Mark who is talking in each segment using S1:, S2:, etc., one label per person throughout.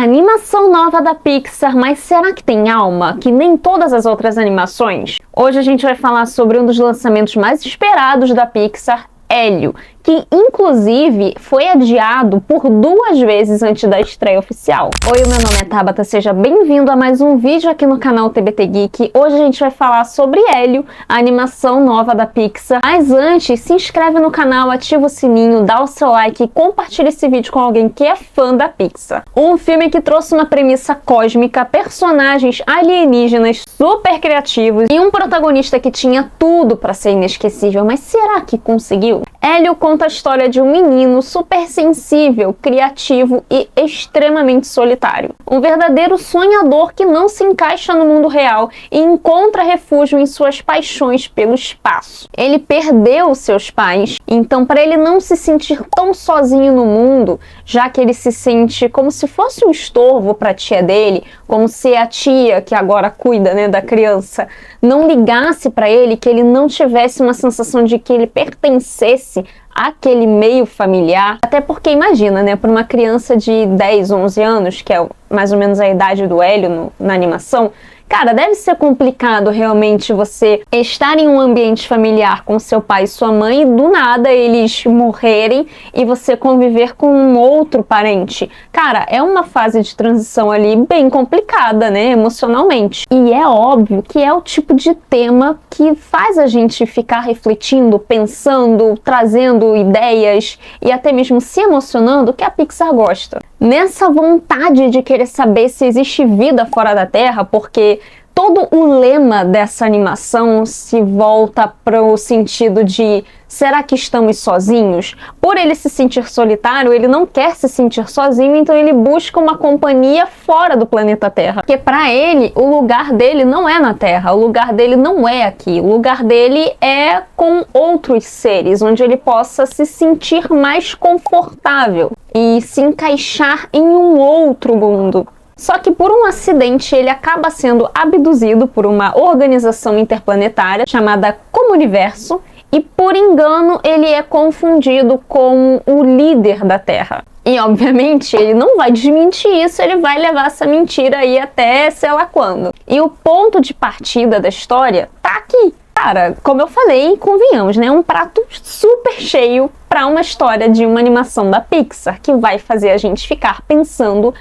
S1: Animação nova da Pixar, mas será que tem alma? Que nem todas as outras animações? Hoje a gente vai falar sobre um dos lançamentos mais esperados da Pixar, Hélio, que inclusive foi adiado por 2 vezes antes da estreia oficial. Oi, meu nome é Tabata, seja bem-vindo a mais um vídeo aqui no canal TBT Geek. Hoje a gente vai falar sobre Hélio, a animação nova da Pixar. Mas antes, se inscreve no canal, ativa o sininho, dá o seu like e compartilha esse vídeo com alguém que é fã da Pixar. Um filme que trouxe uma premissa cósmica, personagens alienígenas super criativos e um protagonista que tinha tudo para ser inesquecível, mas será que conseguiu? Hélio conta a história de um menino super sensível, criativo e extremamente solitário. Um verdadeiro sonhador que não se encaixa no mundo real e encontra refúgio em suas paixões pelo espaço. Ele perdeu seus pais, então para ele não se sentir tão sozinho no mundo, já que ele se sente como se fosse um estorvo para a tia dele, como se a tia que agora cuida, da criança, não ligasse para ele, que ele não tivesse uma sensação de que ele pertencesse àquele meio familiar. Até porque imagina, para uma criança de 10, 11 anos, que é mais ou menos a idade do Hélio na animação, cara, deve ser complicado realmente você estar em um ambiente familiar com seu pai e sua mãe e do nada eles morrerem e você conviver com um outro parente. Cara, é uma fase de transição ali bem complicada, emocionalmente. E é óbvio que é o tipo de tema que faz a gente ficar refletindo, pensando, trazendo ideias e até mesmo se emocionando, que a Pixar gosta. Nessa vontade de querer saber se existe vida fora da Terra, porque todo o lema dessa animação se volta para o sentido de será que estamos sozinhos? Por ele se sentir solitário, ele não quer se sentir sozinho, então ele busca uma companhia fora do planeta Terra. Porque para ele, o lugar dele não é na Terra, o lugar dele não é aqui. O lugar dele é com outros seres, onde ele possa se sentir mais confortável e se encaixar em um outro mundo. Só que por um acidente ele acaba sendo abduzido por uma organização interplanetária chamada Comuniverso e por engano ele é confundido com o líder da Terra. E obviamente ele não vai desmentir isso, ele vai levar essa mentira aí até sei lá quando. E o ponto de partida da história tá aqui. Cara, como eu falei, convenhamos, um prato super cheio para uma história de uma animação da Pixar que vai fazer a gente ficar pensando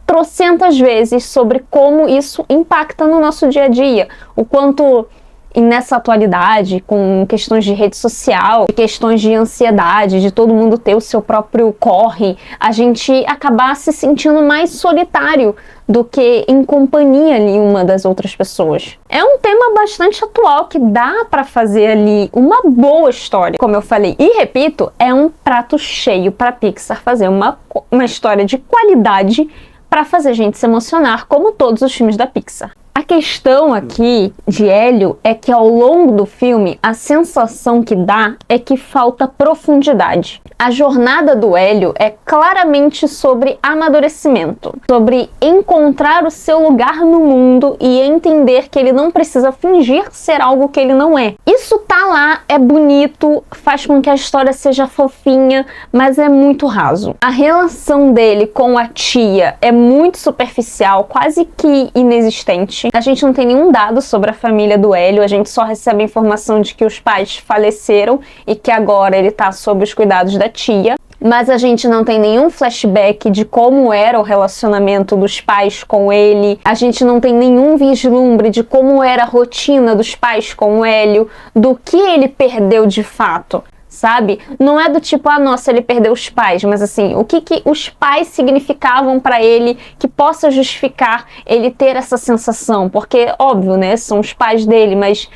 S1: trocentas vezes sobre como isso impacta no nosso dia a dia, o quanto nessa atualidade, com questões de rede social, questões de ansiedade, de todo mundo ter o seu próprio corre, a gente acabar se sentindo mais solitário do que em companhia ali uma das outras pessoas. É um tema bastante atual que dá para fazer ali uma boa história. Como eu falei e repito, é um prato cheio para Pixar fazer uma história de qualidade para fazer a gente se emocionar, como todos os filmes da Pixar. A questão aqui de Hélio é que ao longo do filme a sensação que dá é que falta profundidade. A jornada do Hélio é claramente sobre amadurecimento, sobre encontrar o seu lugar no mundo e entender que ele não precisa fingir ser algo que ele não é. Isso tá lá, é bonito, faz com que a história seja fofinha, mas é muito raso. A relação dele com a tia é muito superficial, quase que inexistente. A gente não tem nenhum dado sobre a família do Hélio, a gente só recebe a informação de que os pais faleceram e que agora ele tá sob os cuidados da tia. Mas a gente não tem nenhum flashback de como era o relacionamento dos pais com ele. A gente não tem nenhum vislumbre de como era a rotina dos pais com o Hélio, do que ele perdeu de fato. Sabe? Não é do tipo, nossa, ele perdeu os pais, mas assim, o que os pais significavam para ele que possa justificar ele ter essa sensação? Porque, óbvio, são os pais dele, mas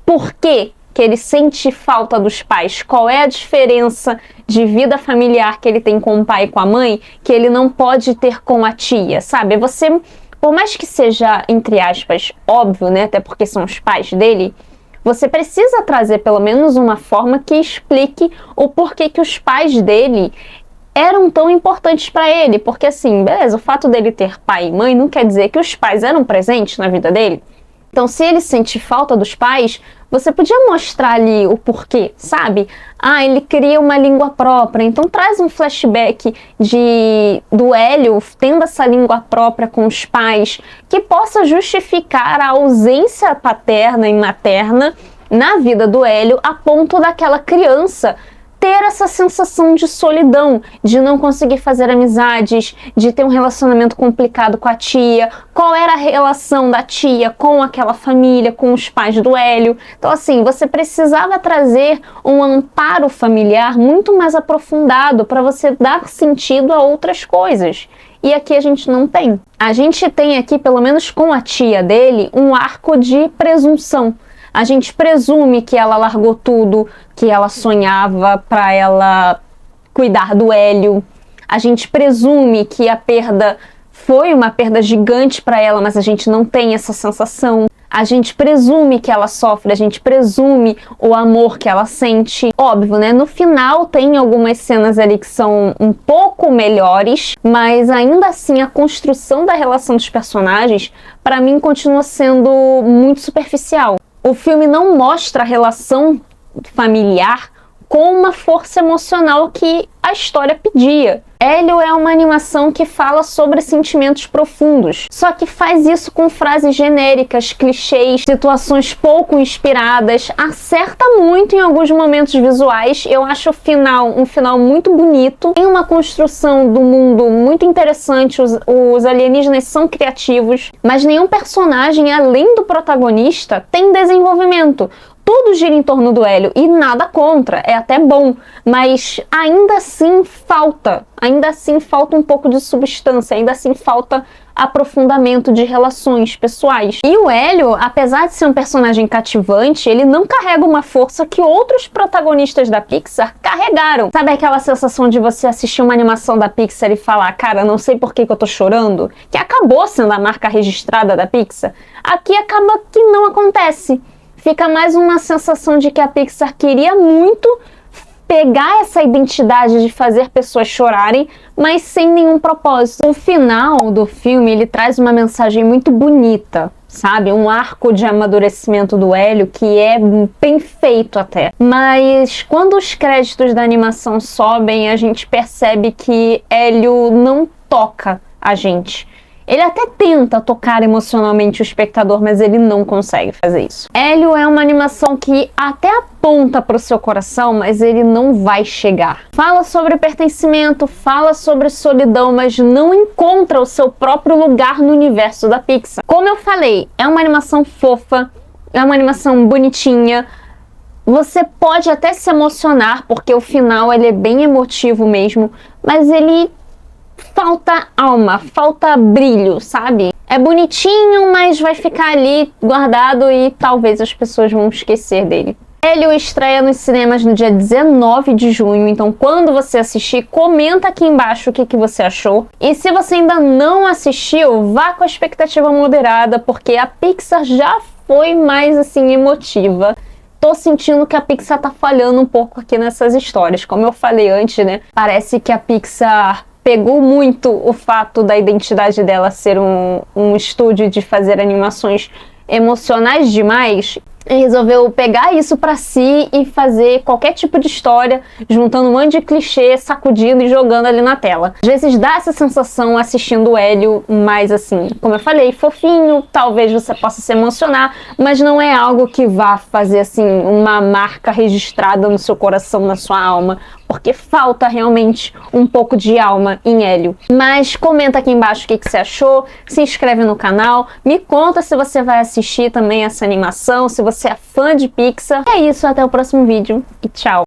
S1: por que ele sente falta dos pais? Qual é a diferença de vida familiar que ele tem com o pai e com a mãe que ele não pode ter com a tia, sabe? Você, por mais que seja, entre aspas, óbvio, até porque são os pais dele, você precisa trazer pelo menos uma forma que explique o porquê que os pais dele eram tão importantes para ele. Porque assim, beleza, o fato dele ter pai e mãe não quer dizer que os pais eram presentes na vida dele. Então, se ele sente falta dos pais, você podia mostrar ali o porquê, sabe? Ah, ele cria uma língua própria, então traz um flashback do Hélio tendo essa língua própria com os pais, que possa justificar a ausência paterna e materna na vida do Hélio, a ponto daquela criança ter essa sensação de solidão, de não conseguir fazer amizades, de ter um relacionamento complicado com a tia. Qual era a relação da tia com aquela família, com os pais do Hélio? Então, assim, você precisava trazer um amparo familiar muito mais aprofundado para você dar sentido a outras coisas. E aqui a gente não tem. A gente tem aqui, pelo menos com a tia dele, um arco de presunção. A gente presume que ela largou tudo, que ela sonhava para ela cuidar do Hélio. A gente presume que a perda foi uma perda gigante para ela, mas a gente não tem essa sensação. A gente presume que ela sofre, a gente presume o amor que ela sente. Óbvio, né? No final tem algumas cenas ali que são um pouco melhores, mas ainda assim a construção da relação dos personagens, para mim, continua sendo muito superficial. O filme não mostra a relação familiar com uma força emocional que a história pedia. Hélio é uma animação que fala sobre sentimentos profundos, só que faz isso com frases genéricas, clichês, situações pouco inspiradas, acerta muito em alguns momentos visuais. Eu acho um final muito bonito, tem uma construção do mundo muito interessante, os alienígenas são criativos, mas nenhum personagem, além do protagonista, tem desenvolvimento. Tudo gira em torno do Hélio e nada contra, é até bom, mas ainda assim falta um pouco de substância, ainda assim falta aprofundamento de relações pessoais. E o Hélio, apesar de ser um personagem cativante, ele não carrega uma força que outros protagonistas da Pixar carregaram. Sabe aquela sensação de você assistir uma animação da Pixar e falar, cara, não sei por que eu tô chorando? Que acabou sendo a marca registrada da Pixar. Aqui acaba que não acontece. Fica mais uma sensação de que a Pixar queria muito pegar essa identidade de fazer pessoas chorarem, mas sem nenhum propósito. O final do filme, ele traz uma mensagem muito bonita, sabe? Um arco de amadurecimento do Hélio que é bem feito até. Mas quando os créditos da animação sobem, a gente percebe que Hélio não toca a gente. Ele até tenta tocar emocionalmente o espectador, mas ele não consegue fazer isso. Hélio é uma animação que até aponta para o seu coração, mas ele não vai chegar. Fala sobre pertencimento, fala sobre solidão, mas não encontra o seu próprio lugar no universo da Pixar. Como eu falei, é uma animação fofa, é uma animação bonitinha. Você pode até se emocionar, porque o final ele é bem emotivo mesmo, mas ele falta alma, falta brilho, sabe? É bonitinho, mas vai ficar ali guardado e talvez as pessoas vão esquecer dele. Hélio estreia nos cinemas no dia 19 de junho, então quando você assistir, comenta aqui embaixo o que você achou. E se você ainda não assistiu, vá com a expectativa moderada, porque a Pixar já foi mais assim emotiva. Tô sentindo que a Pixar tá falhando um pouco aqui nessas histórias. Como eu falei antes, né? Parece que a Pixar pegou muito o fato da identidade dela ser um estúdio de fazer animações emocionais demais e resolveu pegar isso pra si e fazer qualquer tipo de história, juntando um monte de clichê, sacudindo e jogando ali na tela. Às vezes dá essa sensação assistindo o Hélio, mas assim, como eu falei, fofinho, talvez você possa se emocionar, mas não é algo que vá fazer assim uma marca registrada no seu coração, na sua alma, porque falta realmente um pouco de alma em Hélio. Mas comenta aqui embaixo o que você achou, se inscreve no canal, me conta se você vai assistir também essa animação, se você é fã de Pixar. É isso, até o próximo vídeo e tchau!